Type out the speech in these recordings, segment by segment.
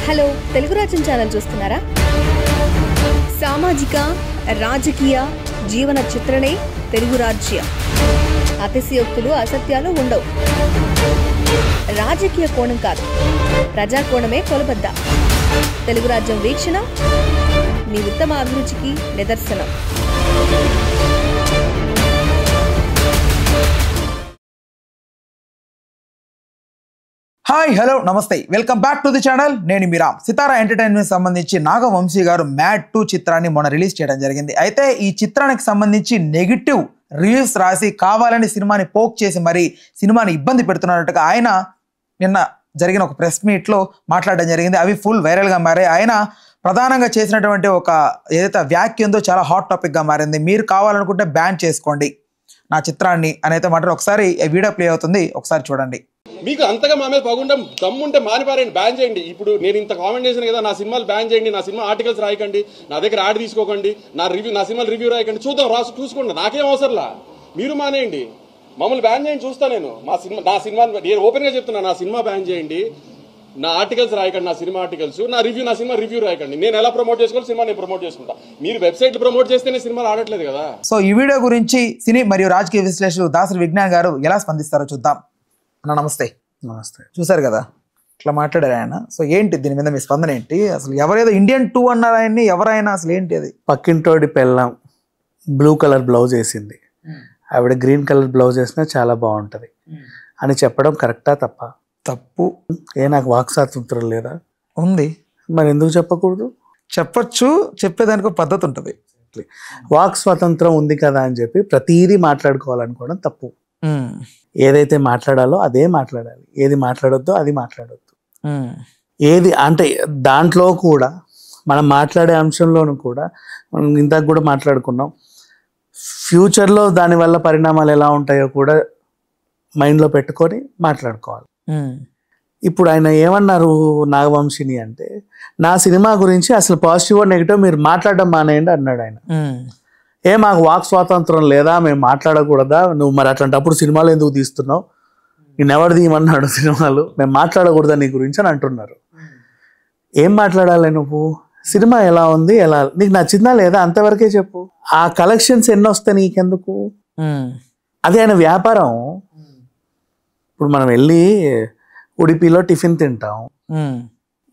Hello Telugu రాజ్యం channel చూస్తున్నారా? సామాజిక రాజకీయ జీవన చిత్రణే తెలుగు రాజ్యం. అతిశయోక్తులు అసత్యాలు ఉండవు. రాజకీయ కోణం కాదు, ప్రజా కోణమే కొలబద్ద. తెలుగు రాజ్యం వీక్షణ మీ ఉత్తమ అభిరుచికి నిదర్శనం. హాయ్ హలో నమస్తే, welcome back to the channel. నేను మీ రామ్. సితారా ఎంటర్టైన్మెంట్ సంబంధించి నాగవంశీ గారు మ్యాడ్ 2 చిత్రాన్ని మొన్న రిలీజ్ చేయడం జరిగింది. అయితే ఈ చిత్రానికి సంబంధించి నెగిటివ్ రివ్యూస్ రాసి కావాలని సినిమాని పోక్ చేసి మరి సినిమాని ఇబ్బంది పెడుతున్నట్టుగా ఆయన నిన్న జరిగిన ఒక ప్రెస్ మీట్లో మాట్లాడడం జరిగింది. అవి ఫుల్ వైరల్గా మారాయి. ఆయన ప్రధానంగా చేసినటువంటి ఒక ఏదైతే వ్యాఖ్య ఉందో చాలా హాట్ టాపిక్గా మారింది. మీరు కావాలనుకుంటే బ్యాన్ చేసుకోండి నా చిత్రాన్ని అనేది మాట్లాడి ఒకసారి వీడియో ప్లే అవుతుంది, ఒకసారి చూడండి. మీకు అంతగా మా మీద పగుండం దమ్ముంటే మానిపారండి, బ్యాన్ చేయండి. ఇప్పుడు నేను ఇంత కామెంట్ చేశాను కదా, నా సినిమాలు బ్యాన్ చేయండి, నా సినిమా ఆర్టికల్స్ రాయకండి, నా దగ్గర యాడ్ తీసుకోకండి, నా సినిమాలు రివ్యూ రాయకండి, చూసుకోండి, నాకేం అవసరంలా. మీరు మానేయండి, మమ్మల్ని బ్యాన్ చేయండి, చూస్తా నేను. నా సినిమా నేను ఓపెన్ గా చెప్తున్నా, నా సినిమా బ్యాన్ చేయండి, నా ఆర్టికల్స్ రాయకండి, నా సినిమా ఆర్టికల్స్, నా సినిమా రివ్యూ రాయకండి. నేను ఎలా ప్రమోట్ చేసుకోవాలి, సినిమా నేను ప్రమోట్ చేసుకుంటా. మీరు వెబ్సైట్ ప్రమోట్ చేస్తేనే సినిమాలు ఆడట్లేదు కదా. సో ఈ వీడియో గురించి సినీ మరియు రాజకీయ విశ్లేషకులు దాసరి విజ్ఞాన్ గారు ఎలా స్పందిస్తారో చూద్దాం. నమస్తే. నమస్తే. చూసారు కదా ఇట్లా మాట్లాడారు ఆయన. సో ఏంటి దీని మీద మీ స్పందన ఏంటి? అసలు ఎవరేదో ఇండియన్ 2 అన్నారు ఆయన్ని, ఎవరైనా అసలు ఏంటి అది? పక్కింటోడి పెళ్ళం బ్లూ కలర్ బ్లౌజ్ వేసింది, ఆవిడ గ్రీన్ కలర్ బ్లౌజ్ వేసినా చాలా బాగుంటుంది అని చెప్పడం కరెక్టా తప్ప? తప్పు. నాకు వాక్ స్వాతంత్రం లేదా? ఉంది. మరి ఎందుకు చెప్పకూడదు? చెప్పచ్చు, చెప్పేదానికి ఒక పద్ధతి ఉంటుంది. వాక్ స్వాతంత్రం ఉంది కదా అని చెప్పి ప్రతిదీ మాట్లాడుకోవాలనుకోవడం తప్పు. ఏదైతే మాట్లాడాలో అదే మాట్లాడాలి, ఏది మాట్లాడొద్దో అది మాట్లాడొద్దు. ఏది అంటే దాంట్లో కూడా మనం మాట్లాడే అంశంలోనూ కూడా మనం ఇందాక కూడా మాట్లాడుకున్నాం, ఫ్యూచర్లో దానివల్ల పరిణామాలు ఎలా ఉంటాయో కూడా మైండ్లో పెట్టుకొని మాట్లాడుకోవాలి. ఇప్పుడు ఆయన ఏమన్నారు నాగవంశిని అంటే, నా సినిమా గురించి అసలు పాజిటివ్ నెగిటివ్ మీరు మాట్లాడడం మానేయండి అన్నాడు ఆయన. మాకు వాక్ స్వాతంత్రం లేదా, మేము మాట్లాడకూడదా? నువ్వు మరి అట్లాంటప్పుడు సినిమాలు ఎందుకు తీస్తున్నావు? నేను ఎవరు తీయమన్నాడు సినిమాలు? మేము మాట్లాడకూడదా నీ గురించి అని అంటున్నారు. ఏం మాట్లాడాలి నువ్వు? సినిమా ఎలా ఉంది, ఎలా నీకు నచ్చిందా లేదా అంతవరకే చెప్పు. ఆ కలెక్షన్స్ ఎన్ని వస్తాయి నీకెందుకు? అది ఆయన వ్యాపారం. ఇప్పుడు మనం వెళ్ళి ఉడిపిలో టిఫిన్ తింటాం,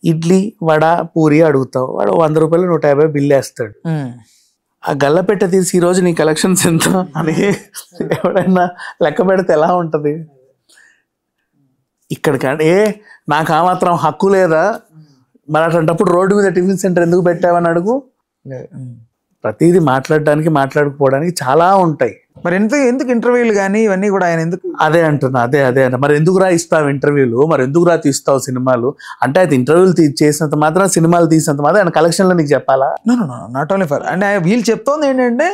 ఇడ్లీ వడ పూరి అడుగుతావు, వాడు 100 రూపాయలు 150 బిల్లు వేస్తాడు. ఆ గల్లపెట్ట తీసి ఈరోజు నీ కలెక్షన్స్ ఎంత అని ఎవడైనా లెక్క పెడితే ఎలా ఉంటుంది? ఇక్కడికంటే నాకు ఆ మాత్రం హక్కు లేదా? మరి అట్లాంటప్పుడు రోడ్డు మీద టిఫిన్ సెంటర్ ఎందుకు పెట్టావని అడుగు. ప్రతిదీ మాట్లాడడానికి మాట్లాడుకోవడానికి చాలా ఉంటాయి. మరి ఎందుకు ఇంటర్వ్యూలు కానీ ఇవన్నీ కూడా ఆయన ఎందుకు? అదే అంటున్నా, అదే అంట. మరి ఎందుకు రా ఇస్తావు ఇంటర్వ్యూలు, మరి ఎందుకు రా తీస్తావు సినిమాలు అంటే, అయితే ఇంటర్వ్యూలు చేసినంత మాత్రం సినిమాలు తీసినంత మాత్రం ఆయన కలెక్షన్లో నీకు చెప్పాలా? నాట్ ఓన్లీ ఫర్ అంటే వీళ్ళు చెప్తోంది ఏంటంటే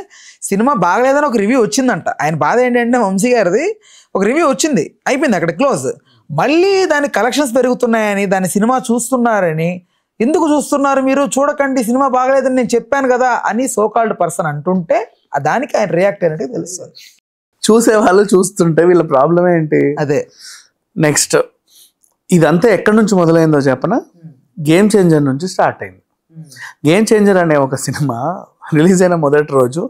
సినిమా బాగలేదని ఒక రివ్యూ వచ్చిందంట. ఆయన బాధ ఏంటంటే వంశీ గారిది ఒక రివ్యూ వచ్చింది, అయిపోయింది అక్కడ క్లోజ్. మళ్ళీ దాని కలెక్షన్స్ పెరుగుతున్నాయని, దాని సినిమా చూస్తున్నారని, ఎందుకు చూస్తున్నారు మీరు, చూడకండి సినిమా బాగలేదని నేను చెప్పాను కదా అని సోకాల్డ్ పర్సన్ అంటుంటే దానికి ఆయన రియాక్ట్ అయినట్టు తెలుస్తుంది. చూసేవాళ్ళు చూస్తుంటే వీళ్ళ ప్రాబ్లం ఏంటి? అదే. నెక్స్ట్ ఇదంతా ఎక్కడి నుంచి మొదలైందో చెప్పనా? గేమ్ చేంజర్ నుంచి స్టార్ట్ అయింది. గేమ్ చేంజర్ అనే ఒక సినిమా రిలీజ్ అయిన మొదటి రోజు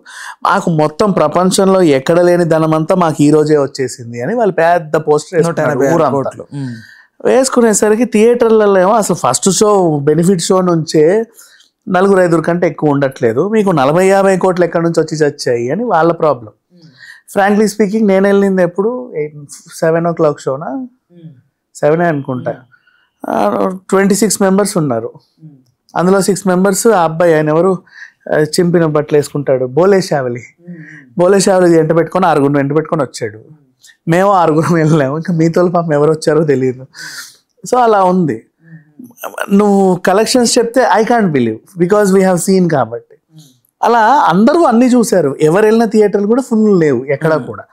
మాకు మొత్తం ప్రపంచంలో ఎక్కడ లేని ధనమంతా మాకు ఈ రోజే వచ్చేసింది అని వాళ్ళు పెద్ద పోస్టర్ వేసుకునేసరికి థియేటర్లలో ఏమో అసలు ఫస్ట్ షో బెనిఫిట్ షో నుంచే 4-5 కంటే ఎక్కువ ఉండట్లేదు, మీకు 40-50 కోట్లు ఎక్కడి నుంచి వచ్చాయి అని వాళ్ళ ప్రాబ్లం. ఫ్రాంక్లీ స్పీకింగ్ నేను వెళ్ళింది ఎప్పుడు 7 o'clock షోనా, 7 అనుకుంటా. 26 మెంబర్స్ ఉన్నారు, అందులో 6 మెంబర్స్ ఆ అబ్బాయి, ఆయన ఎవరు చింపిన బట్టలు వేసుకుంటాడు, బోలే షావలి వెంట పెట్టుకొని 6 వెంట పెట్టుకొని వచ్చాడు. మేము 6 వెళ్ళాము, ఇంకా మీతో పాపం ఎవరు వచ్చారో తెలియదు. సో అలా ఉంది. నువ్వు కలెక్షన్స్ చెప్తే I can't believe because we have seen కాబట్టి. అలా అందరూ అన్ని చూశారు, ఎవరు వెళ్ళిన థియేటర్లు కూడా ఫుల్ లేవు ఎక్కడా కూడా.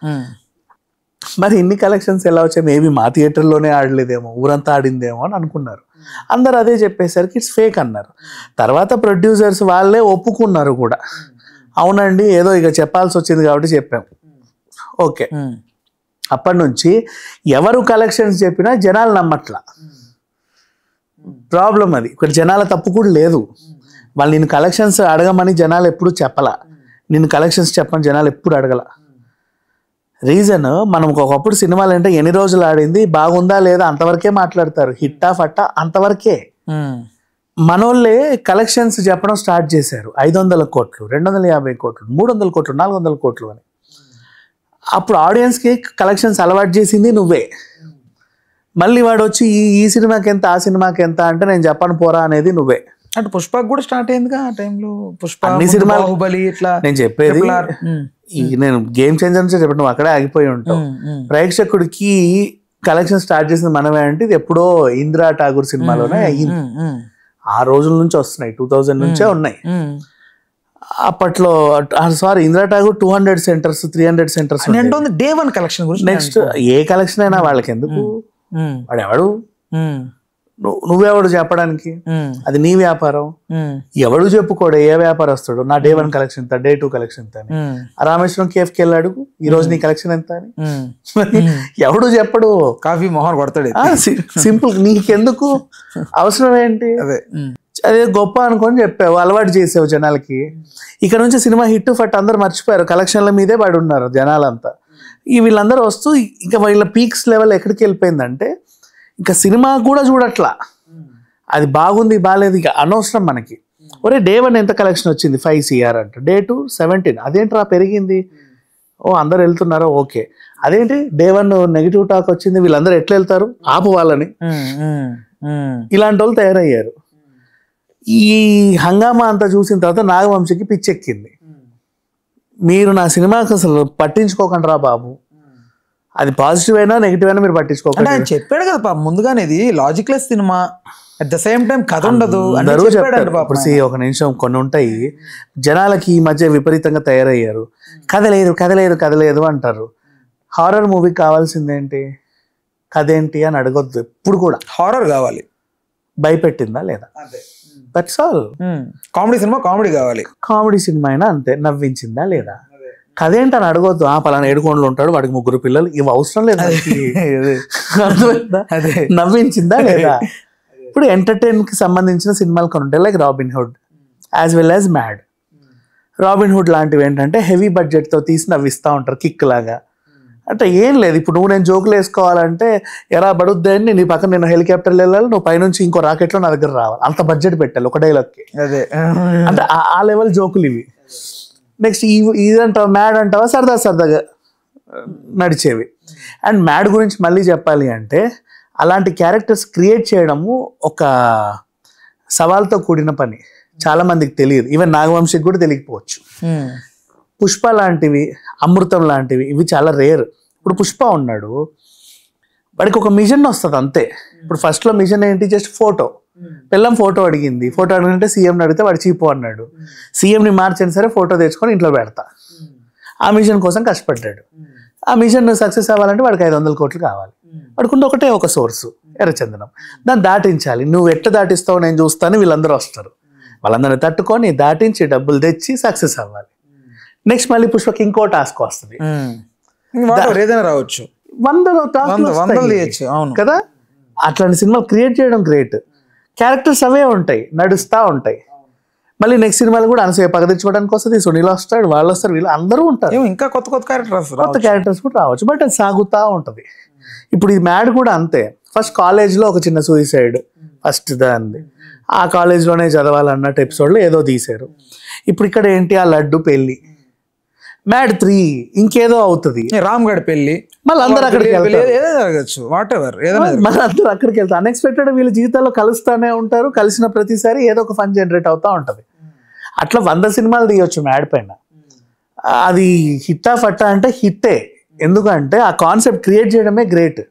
మరి ఇన్ని కలెక్షన్స్ ఎలా వచ్చాయి? మేబీ మా థియేటర్లోనే ఆడలేదేమో, ఊరంతా ఆడిందేమో అని అనుకున్నారు. అందరు అదే చెప్పేసరికి ఇట్స్ ఫేక్ అన్నారు. తర్వాత ప్రొడ్యూసర్స్ వాళ్ళే ఒప్పుకున్నారు కూడా, అవునండి ఏదో ఇక చెప్పాల్సి వచ్చింది కాబట్టి చెప్పాం. ఓకే, అప్పటి నుంచి ఎవరు కలెక్షన్స్ చెప్పినా జనాలు నమ్మట్లా. ప్రాబ్లం అది. ఇక్కడ జనాల తప్పు కూడా లేదు. వాళ్ళు నిన్ను కలెక్షన్స్ అడగమని జనాలు ఎప్పుడు చెప్పలా, నిన్ను కలెక్షన్స్ చెప్పని జనాలు ఎప్పుడు అడగల. రీజన్, మనం ఒకప్పుడు సినిమాలు అంటే ఎన్ని రోజులు ఆడింది, బాగుందా లేదా అంతవరకే మాట్లాడతారు, హిట్టా ఫట్టా అంతవరకే. మనోళ్ళే కలెక్షన్స్ చెప్పడం స్టార్ట్ చేశారు. 500 కోట్లు, 250 కోట్లు, 300 కోట్లు, 400 కోట్లు అని. అప్పుడు ఆడియన్స్కి కలెక్షన్స్ అలవాటు చేసింది నువ్వే. మళ్ళీ వాడు వచ్చి ఈ సినిమాకి ఎంత, ఆ సినిమాకి ఎంత అంటే నేను చెప్పను పోరా అనేది నువ్వే. అంటే పుష్పకు కూడా స్టార్ట్ అయిందిగా ఆ టైంలో. పుష్ప, అన్ని సినిమాలు, బాహుబలి, ఇట్లా నేను చెప్పేది నేను గేమ్ చేంజర్ నుంచి చెప్పి నువ్వు అక్కడే ఆగిపోయి ఉంటావు. ప్రేక్షకుడికి కలెక్షన్ స్టార్ట్ చేసింది మనమే అంటే ఇది ఎప్పుడో ఇందిరా ఠాగూర్ సినిమాలోనే అయ్యింది. ఆ రోజుల నుంచి వస్తున్నాయి, 2000 నుంచే ఉన్నాయి. అప్పట్లో sorry Indira Tagore 200 centres 300 centres. Day 1 collection గురించి. నెక్స్ట్ ఏ కలెక్షన్ అయినా వాళ్ళకి ఎందుకు, వాడు ఎవడు, నువ్వెవడు చెప్పడానికి, అది నీ వ్యాపారం. ఎవడు చెప్పుకోడు ఏ వ్యాపారస్తుడు నా డే 1 కలెక్షన్ ఎంత, డే 2 కలెక్షన్ ఎంత అని. రామేశ్వరం కేఫ్కి వెళ్ళాడు ఈ రోజు నీ కలెక్షన్ ఎంత అని ఎవడు చెప్పడు. కాఫీ మొహన్ కొడతాడు. సింపుల్, నీకెందుకు అవసరం ఏంటి, అదే గొప్ప అనుకొని చెప్పావు, అలవాటు చేసావు జనాలకి. ఇక్కడ నుంచి సినిమా హిట్ ఫట్ అందరు మర్చిపోయారు, కలెక్షన్ల మీదే పడి ఉన్నారు జనాలంతా. వీళ్ళందరూ వస్తూ ఇంకా వీళ్ళ పీక్స్ లెవెల్ ఎక్కడికి వెళ్ళిపోయిందంటే ఇంకా సినిమా కూడా చూడట్లా, అది బాగుంది బాగాలేదు ఇక అనవసరం మనకి. ఒరే డే 1 ఎంత కలెక్షన్ వచ్చింది, 5 CR అంట, డే 2 17, అదేంట్రా పెరిగింది, ఓ అందరు వెళ్తున్నారా ఓకే, అదేంటి డే 1 నెగిటివ్ టాక్ వచ్చింది, వీళ్ళందరూ ఎట్లా వెళ్తారు ఆపు వాళ్ళని. ఇలాంటి వాళ్ళు తయారయ్యారు. ఈ హంగామా అంతా చూసిన తర్వాత నాగవంశీకి పిచ్చెక్కింది, మీరు నా సినిమాకి అసలు పట్టించుకోకండి రా బాబు, అది పాజిటివ్ అయినా నెగిటివ్ అయినా మీరు పట్టించుకోకండి. ఆయన చెప్పాడు కదా పాప ముందుగానే, ఇది logicless cinema, at the same time కథ ఉండదు. ఒక నిమిషం, కొన్ని ఉంటాయి జనాలకి ఈ మధ్య విపరీతంగా తయారయ్యారు, కథ లేదు కథ లేదు కథ లేదు అంటారు. హారర్ మూవీ కావాల్సిందేంటి, కథ ఏంటి అని అడగొద్దు ఎప్పుడు కూడా. హారర్ కావాలి, భయపెట్టిందా లేదా, that's all. Comedy cinema comedy కావాలి, కామెడీ సినిమా అయినా అంతే, నవ్వించిందా లేదా. కదేంటని అడగొద్దు, పలానా 7 కోణలు ఉంటాడు వాడికి 3 పిల్లలు, ఇవి అవసరం లేదు, నవ్వించిందా లేదా. ఇప్పుడు ఎంటర్టైన్ కి సంబంధించిన సినిమాలు కొన్ని ఉంటాయి, like robin hood as well as mad. Robin hood లాంటివి ఏంటంటే హెవీ బడ్జెట్ తో తీసి నవ్విస్తూ ఉంటారు కిక్ లాగా. అంటే ఏం లేదు, ఇప్పుడు నువ్వు నేను జోకులు వేసుకోవాలంటే ఎరా బడుద్దని నీ పక్కన నేను హెలికాప్టర్లు వెళ్ళాలి, నువ్వు పైనుంచి ఇంకో రాకెట్లో నా దగ్గర రావాలి, అంత బడ్జెట్ పెట్టాలి ఒక డైలాగ్కి. అదే అంటే ఆ లెవెల్ జోకులు ఇవి. నెక్స్ట్ ఇదంటావా మ్యాడ్ అంటావా, సరదాగా నడిచేవి. అండ్ మ్యాడ్ గురించి మళ్ళీ చెప్పాలి అంటే అలాంటి క్యారెక్టర్స్ క్రియేట్ చేయడము ఒక సవాల్తో కూడిన పని, చాలా మందికి తెలియదు, ఈవెన్ నాగవంశీకి కూడా తెలియకపోవచ్చు. పుష్ప లాంటివి, అమృతం లాంటివి ఇవి చాలా రేర్. ఇప్పుడు పుష్ప ఉన్నాడు, వాడికి ఒక మిషన్ వస్తుంది అంతే. ఇప్పుడు ఫస్ట్లో మిషన్ ఏంటి, జస్ట్ ఫోటో, పిల్లం ఫోటో అడిగింది, ఫోటో అడిగితే సీఎంని అడిగితే వాడు చీపు అన్నాడు, సీఎంని మార్చని సరే ఫోటో తెచ్చుకొని ఇంట్లో పెడతా. ఆ మిషన్ కోసం కష్టపడ్డాడు. ఆ మిషన్ సక్సెస్ అవ్వాలంటే వాడికి 500 కోట్లు కావాలి. వాడుకుంటే ఒకటే ఒక సోర్సు, ఎర్రచందనం. దాన్ని దాటించాలి, నువ్వు ఎట్లా దాటిస్తావు నేను చూస్తాను, వీళ్ళందరూ వస్తారు, వాళ్ళందరినీ తట్టుకొని దాటించి డబ్బులు తెచ్చి సక్సెస్ అవ్వాలి. నెక్స్ట్ మళ్ళీ పుష్పకి ఇంకో టాస్క్ వస్తుంది, ఏదైనా రావచ్చు, 100 కదా. అట్లాంటి సినిమాలు క్రియేట్ చేయడం గ్రేట్. క్యారెక్టర్స్ అవే ఉంటాయి, నడుస్తూ ఉంటాయి. మళ్ళీ నెక్స్ట్ సినిమాలు కూడా అనసూయ పగ తెచ్చుకోవడానికి వస్తుంది, సునీల్ వస్తాడు, వాళ్ళు వస్తారు, వీళ్ళు అందరూ ఉంటారు, ఇంకా కొత్త క్యారెక్టర్స్ కూడా రావచ్చు. బట్ అది సాగుతూ ఉంటుంది. ఇప్పుడు ఈ మ్యాడ్ కూడా అంతే. ఫస్ట్ కాలేజ్లో ఒక చిన్న సూసైడ్, ఫస్ట్ దాన్ని ఆ కాలేజ్లోనే చదవాలన్నట్టు ఎపిసోడ్లో ఏదో తీశారు. ఇప్పుడు ఇక్కడ ఏంటి, ఆ లడ్డు పెళ్ళి, మ్యాడ్ 3 ఇంకేదో అవుతుంది, రామ్ గడ్ పెళ్లి, మళ్ళీ అందరూ అక్కడికి జరగచ్చు, వాట్ ఎవర్ మళ్ళీ అందరూ అక్కడికి వెళ్తారు. అన్ఎక్స్పెక్టెడ్ వీళ్ళ జీవితాల్లో కలుస్తూనే ఉంటారు, కలిసిన ప్రతిసారి ఏదో ఒక ఫన్ జనరేట్ అవుతూ ఉంటుంది. అట్లా 100 సినిమాలు తీయొచ్చు మ్యాడ్ పైన. అది హిట్టా ఫట్టా అంటే హిట్టే, ఎందుకంటే ఆ కాన్సెప్ట్ క్రియేట్ చేయడమే గ్రేట్.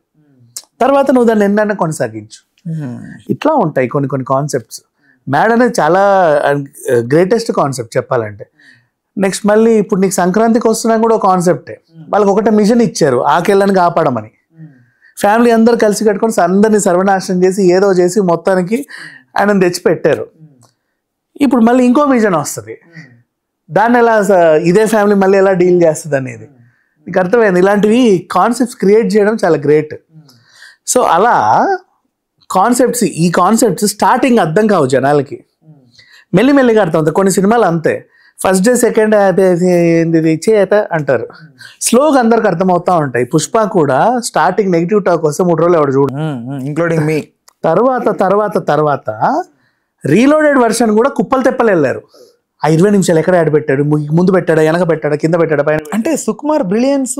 తర్వాత నువ్వు దాన్ని ఎన్నైనా కొనసాగించు. ఇట్లా ఉంటాయి కొన్ని కాన్సెప్ట్స్. మ్యాడ్ అనేది చాలా గ్రేటెస్ట్ కాన్సెప్ట్ చెప్పాలంటే. నెక్స్ట్ మళ్ళీ ఇప్పుడు నీకు సంక్రాంతికి వస్తున్నా కూడా ఒక కాన్సెప్టే. వాళ్ళకి ఒకటే మిషన్ ఇచ్చారు, ఆకెళ్ళని కాపాడమని. ఫ్యామిలీ అందరు కలిసి కట్టుకొని అందరినీ సర్వనాశనం చేసి ఏదో చేసి మొత్తానికి ఆయన తెచ్చి పెట్టారు. ఇప్పుడు మళ్ళీ ఇంకో మిషన్ వస్తుంది, దాన్ని ఎలా ఇదే ఫ్యామిలీ మళ్ళీ ఎలా డీల్ చేస్తుంది అనేది నీకు అర్థమైంది. ఇలాంటివి కాన్సెప్ట్స్ క్రియేట్ చేయడం చాలా గ్రేట్. సో అలా ఈ కాన్సెప్ట్స్ స్టార్టింగ్ అర్థం కావు జనాలకి, మెల్లిమెల్లిగా అర్థం అవుతాయి. కొన్ని సినిమాలు అంతే, ఫస్ట్ డే సెకండ్ ఏంది చేత అంటారు, స్లోగా అందరికి అర్థమవుతా ఉంటాయి. పుష్ప కూడా స్టార్టింగ్ నెగిటివ్ టాక్ వస్తే 3 రోజులు ఎవడు చూడు, ఇంక్లూడింగ్ మీ. తర్వాత రీలోడెడ్ వర్షన్ కూడా కుప్పలు తెప్పలు వెళ్ళారు. ఆ 20 నిమిషాలు ఎక్కడ యాడ్ పెట్టాడు, ముందు పెట్టాడా, వెనక పెట్టాడా, కింద పెట్టాడా, పైన. అంటే Sukumar brilliance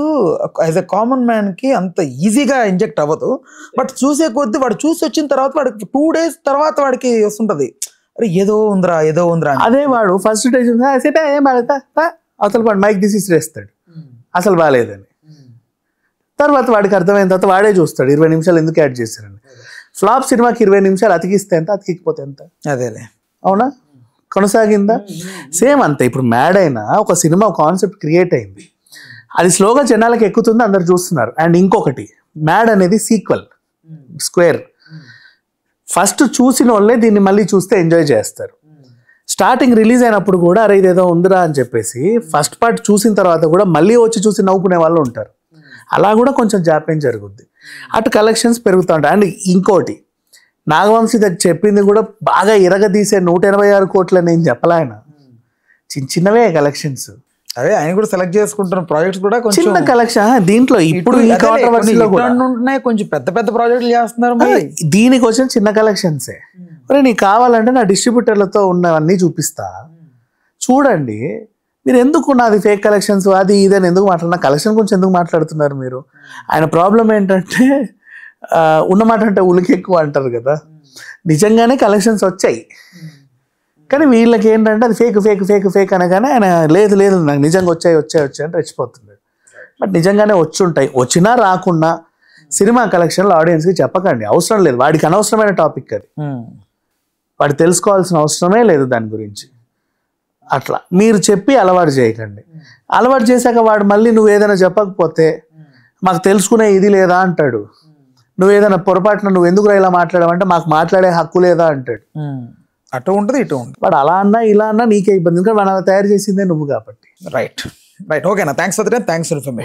as a common man కి అంత ఈజీగా ఇంజెక్ట్ అవ్వదు. బట్ చూసే కొద్ది వాడు చూసి వచ్చిన తర్వాత వాడికి 2 days తర్వాత వాడికి వస్తుంటది, అరే ఏదో ఉందిరా అని. అదే వాడు ఫస్ట్ డే ఏం బాగా అసలు వాడు మైక్ తీసి వేస్తాడు అసలు బాగాలేదని. తర్వాత వాడికి అర్థమైన తర్వాత వాడే చూస్తాడు 20 నిమిషాలు ఎందుకు యాడ్ చేశారని. ఫ్లాప్ సినిమాకి 20 నిమిషాలు అతికిస్తే ఎంత, అతికికపోతే ఎంత? అదేలే. అవునా, కొనసాగిందా? సేమ్ అంతే. ఇప్పుడు మ్యాడ్ అయినా ఒక సినిమా కాన్సెప్ట్ క్రియేట్ అయింది, అది స్లోగా జనాలకు ఎక్కుతుంది, అందరు చూస్తున్నారు. అండ్ ఇంకొకటి, మ్యాడ్ అనేది సీక్వెల్, స్క్వేర్. ఫస్ట్ చూసిన వాళ్ళే దీన్ని మళ్ళీ చూస్తే ఎంజాయ్ చేస్తారు. స్టార్టింగ్ రిలీజ్ అయినప్పుడు కూడా అరే ఇదేదో ఉందిరా అని చెప్పేసి ఫస్ట్ పార్ట్ చూసిన తర్వాత కూడా మళ్ళీ వచ్చి చూసి నవ్వుకునే వాళ్ళు ఉంటారు. అలా కూడా కొంచెం జాప్యం జరుగుద్ది, అటు కలెక్షన్స్ పెరుగుతూ ఉంటాయి. అండ్ ఇంకోటి, నాగవంశీ దగ్గర చెప్పింది కూడా బాగా ఇరగదీసే 186 కోట్లు నేను చెప్పలే, ఆయన చిన్నవే కలెక్షన్స్. అదే ఆయన కూడా సెలెక్ట్ చేసుకుంటున్న ప్రాజెక్ట్స్ కూడా కొంచెం చిన్న కలెక్షన్. దీంట్లో ఇప్పుడు ఈ కాంట్రవర్సీలో కూడా కొంచెం పెద్ద పెద్ద ప్రాజెక్టులు చేస్తున్నారు. దీనికి వచ్చిన చిన్న కలెక్షన్సే. మరి నీకు కావాలంటే నా డిస్ట్రిబ్యూటర్లతో ఉన్నవన్నీ చూపిస్తా, చూడండి. మీరు ఎందుకు నాది ఫేక్ కలెక్షన్స్ అది ఇదని ఎందుకు మాట్లాడుతున్నా, కలెక్షన్ గురించి ఎందుకు మాట్లాడుతున్నారు మీరు? ఆయన ప్రాబ్లం ఏంటంటే ఉన్నమాట అంటే ఉలికి ఎక్కువ అంటారు కదా, నిజంగానే కలెక్షన్స్ వచ్చాయి, కానీ వీళ్ళకి ఏంటంటే అది ఫేక్ ఫేక్ ఫేక్ ఫేక్ అనగానే ఆయన లేదు లేదు నాకు నిజంగా వచ్చాయి అని రెచ్చిపోతున్నాడు. బట్ నిజంగానే వచ్చుంటాయి. వచ్చినా రాకున్నా సినిమా కలెక్షన్లు ఆడియన్స్కి చెప్పకండి, అవసరం లేదు. వాడికి అనవసరమైన టాపిక్ అది, వాడు తెలుసుకోవాల్సిన అవసరమే లేదు దాని గురించి. అట్లా మీరు చెప్పి అలవాటు చేయకండి. అలవాటు చేశాక వాడు మళ్ళీ నువ్వు ఏదైనా చెప్పకపోతే మాకు తెలుసుకునే ఇది లేదా అంటాడు. నువ్వు ఏదైనా పొరపాటున నువ్వు ఎందుకు ఇలా మాట్లాడావంటే మాకు మాట్లాడే హక్కు లేదా అంటాడు. అటు ఉంటుంది ఇటు ఉంటుంది. వాడు అలా అన్నా ఇలా అన్నా నీకే ఇబ్బంది, ఎందుకంటే వాడు తయారు చేసిందే నువ్వు కాబట్టి. రైట్ ఓకేనా, thanks for the time, thanks for information.